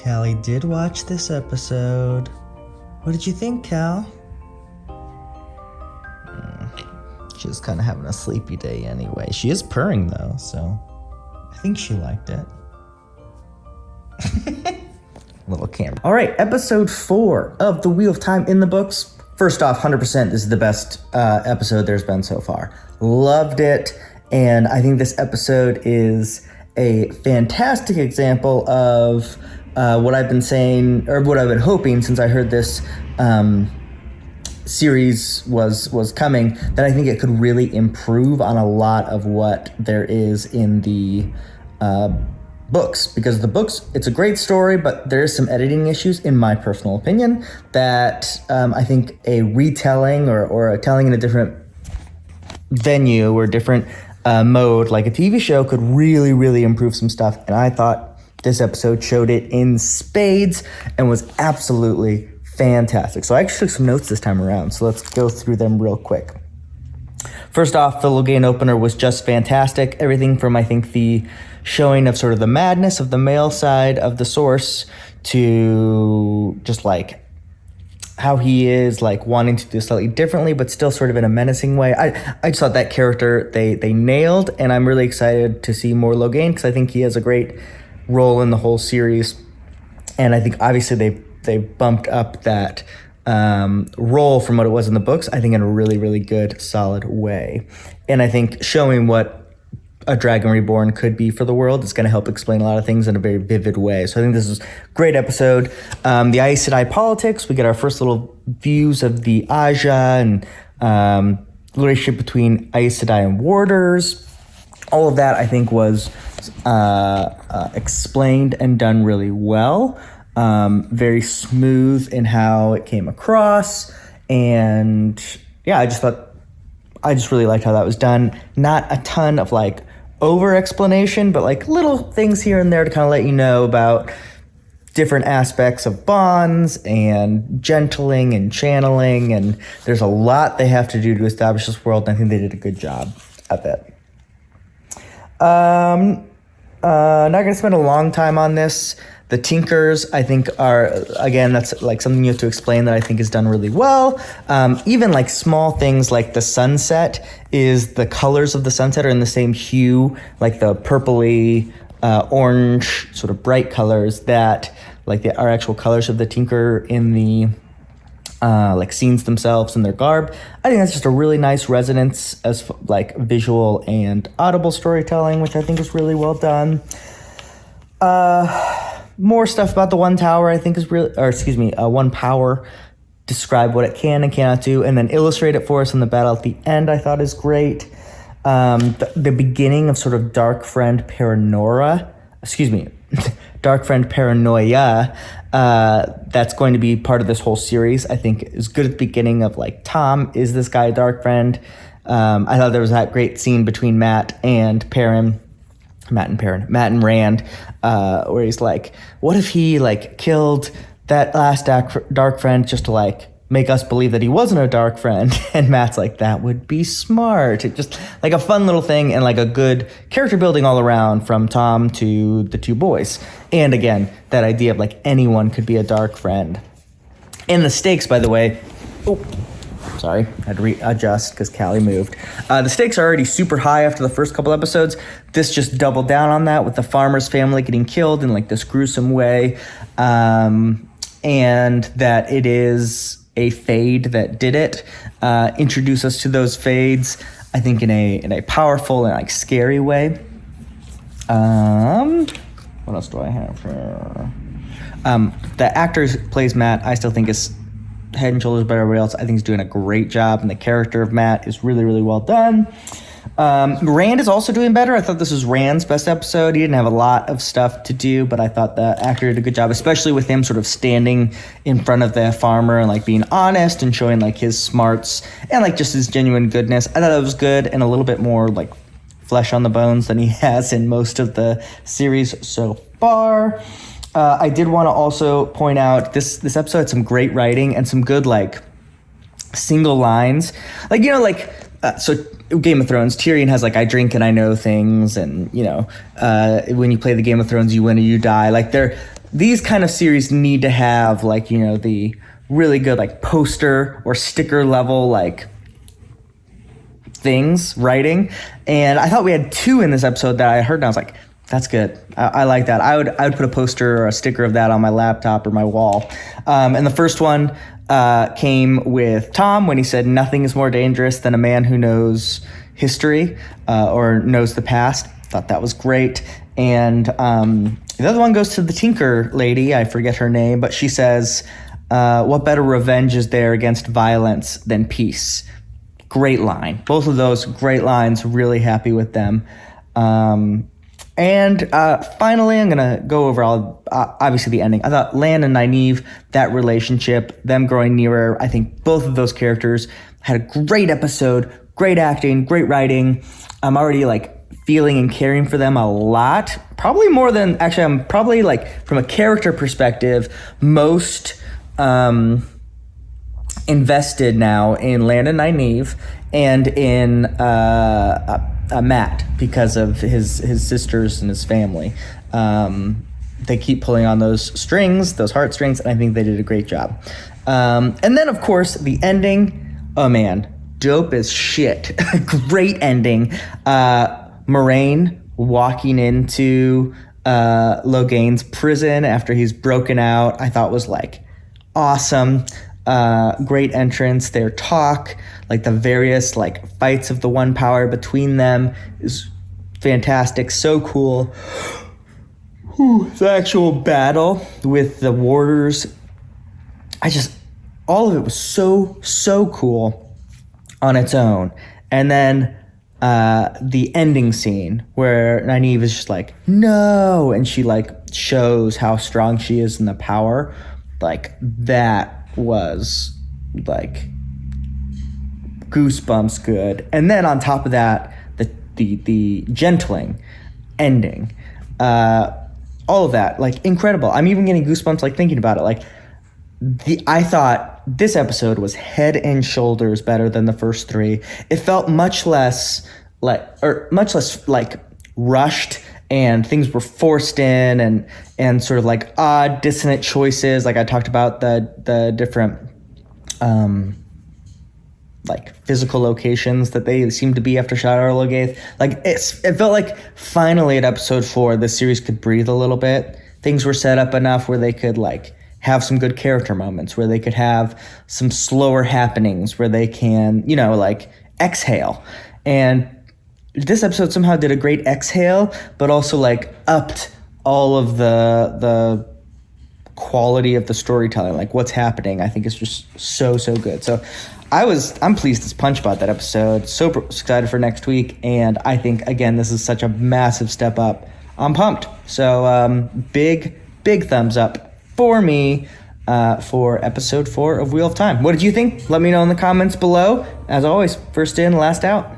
Callie did watch this episode. What did you think, Cal? She was kind of having a sleepy day anyway. She is purring though, so I think she liked it. Little camera. All right, episode 4 of The Wheel of Time in the books. First off, 100%, this is the best episode there's been so far. Loved it, and I think this episode is a fantastic example of what I've been saying, or what I've been hoping since I heard this series was coming, that I think it could really improve on a lot of what there is in the books, because the books, it's a great story, but there is some editing issues, in my personal opinion, that I think a retelling or a telling in a different venue or different mode, like a TV show, could really, really improve some stuff. And I thought this episode showed it in spades and was absolutely fantastic. So I actually took some notes this time around, so let's go through them real quick. First off, the Logain opener was just fantastic. Everything from, I think, the showing of sort of the madness of the male side of the source to just like how he is like wanting to do slightly differently, but still sort of in a menacing way. I just thought that character they nailed, and I'm really excited to see more Logain because I think he has a great role in the whole series. And I think obviously they bumped up that role from what it was in the books, I think in a really, really good, solid way. And I think showing what a Dragon Reborn could be for the world is going to help explain a lot of things in a very vivid way. So I think this is a great episode. The Aes Sedai politics, we get our first little views of the Aja and relationship between Aes Sedai and warders. All of that I think was explained and done really well. Very smooth in how it came across. And yeah, I just really liked how that was done. Not a ton of like over explanation, but like little things here and there to kind of let you know about different aspects of bonds and gentling and channeling. And there's a lot they have to do to establish this world, and I think they did a good job at that. Not going to spend a long time on this. The Tinkers, I think, are, again, that's like something you have to explain that I think is done really well. Even like small things like the sunset is, the colors of the sunset are in the same hue, like the purpley, orange, sort of bright colors that like they are actual colors of the Tinker in the like scenes themselves and their garb. I think that's just a really nice resonance as like visual and audible storytelling, which I think is really well done. More stuff about the One Tower, I think is really, One Power, describe what it can and cannot do, and then illustrate it for us in the battle at the end, I thought is great. The beginning of sort of Dark Friend Paranoia, that's going to be part of this whole series, I think is good at the beginning of like, Tom, is this guy a Dark Friend? I thought there was that great scene between Matt and Rand, where he's like, what if he like killed that last dark friend just to like make us believe that he wasn't a dark friend? And Matt's like, that would be smart. It just like a fun little thing, and like a good character building all around from Tom to the two boys. And again, that idea of like anyone could be a dark friend. And the stakes, by the way, sorry, I had to readjust because Callie moved. The stakes are already super high after the first couple episodes. This just doubled down on that with the farmer's family getting killed in like this gruesome way. And that it is a fade that did it. Introduce us to those fades, I think in a powerful and like scary way. What else do I have here? The actor who plays Matt, I still think is head and shoulders above everybody else. I think he's doing a great job, and the character of Matt is really, really well done. Rand is also doing better. I thought this was Rand's best episode. He didn't have a lot of stuff to do, but I thought the actor did a good job, especially with him sort of standing in front of the farmer and like being honest and showing like his smarts and like just his genuine goodness. I thought that was good, and a little bit more like flesh on the bones than he has in most of the series so far. I did want to also point out this episode had some great writing and some good like single lines. Like, you know, like so Game of Thrones, Tyrion has like, I drink and I know things, and you know, when you play the Game of Thrones, you win or you die. Like these kind of series need to have like, you know, the really good like poster or sticker level like things, writing. And I thought we had 2 in this episode that I heard and I was like, that's good. I like that. I would put a poster or a sticker of that on my laptop or my wall. And the first one came with Tom when he said, nothing is more dangerous than a man who knows history or knows the past. Thought that was great. And the other one goes to the Tinker lady. I forget her name, but she says, what better revenge is there against violence than peace? Great line. Both of those great lines. Really happy with them. And finally, I'm going to go over obviously the ending. I thought Lan and Nynaeve, that relationship, them growing nearer, I think both of those characters had a great episode, great acting, great writing. I'm already like feeling and caring for them a lot. Probably more than, actually, I'm probably like from a character perspective, most invested now in Lan and Nynaeve and in Matt because of his sisters and his family. They keep pulling on those strings, those heartstrings, and I think they did a great job. And then, of course, the ending. Oh, man. Dope as shit. Great ending. Moraine walking into Loghain's prison after he's broken out, I thought was, like, awesome. Great entrance. Their talk, like the various like fights of the One Power between them is fantastic. So cool. The actual battle with the warders, all of it was so cool on its own. And then the ending scene where Nynaeve is just like, no, and she like shows how strong she is in the power, like that was like goosebumps good. And then on top of that, the gentling ending, all of that, like incredible. I'm even getting goosebumps like thinking about it. Like I thought this episode was head and shoulders better than the first 3. It felt much less like rushed, and things were forced in and sort of like odd dissonant choices. Like I talked about the different like physical locations that they seem to be after Shadar Logaeth. Like it felt like finally at episode 4 the series could breathe a little bit. Things were set up enough where they could like have some good character moments, where they could have some slower happenings, where they can, you know, like exhale. And this episode somehow did a great exhale, but also like upped all of the quality of the storytelling, like what's happening. I think it's just so good. So I'm pleased as punch about that episode. Super excited for next week. And I think, again, this is such a massive step up. I'm pumped. So big thumbs up for me for episode 4 of Wheel of Time. What did you think? Let me know in the comments below. As always, first in, last out.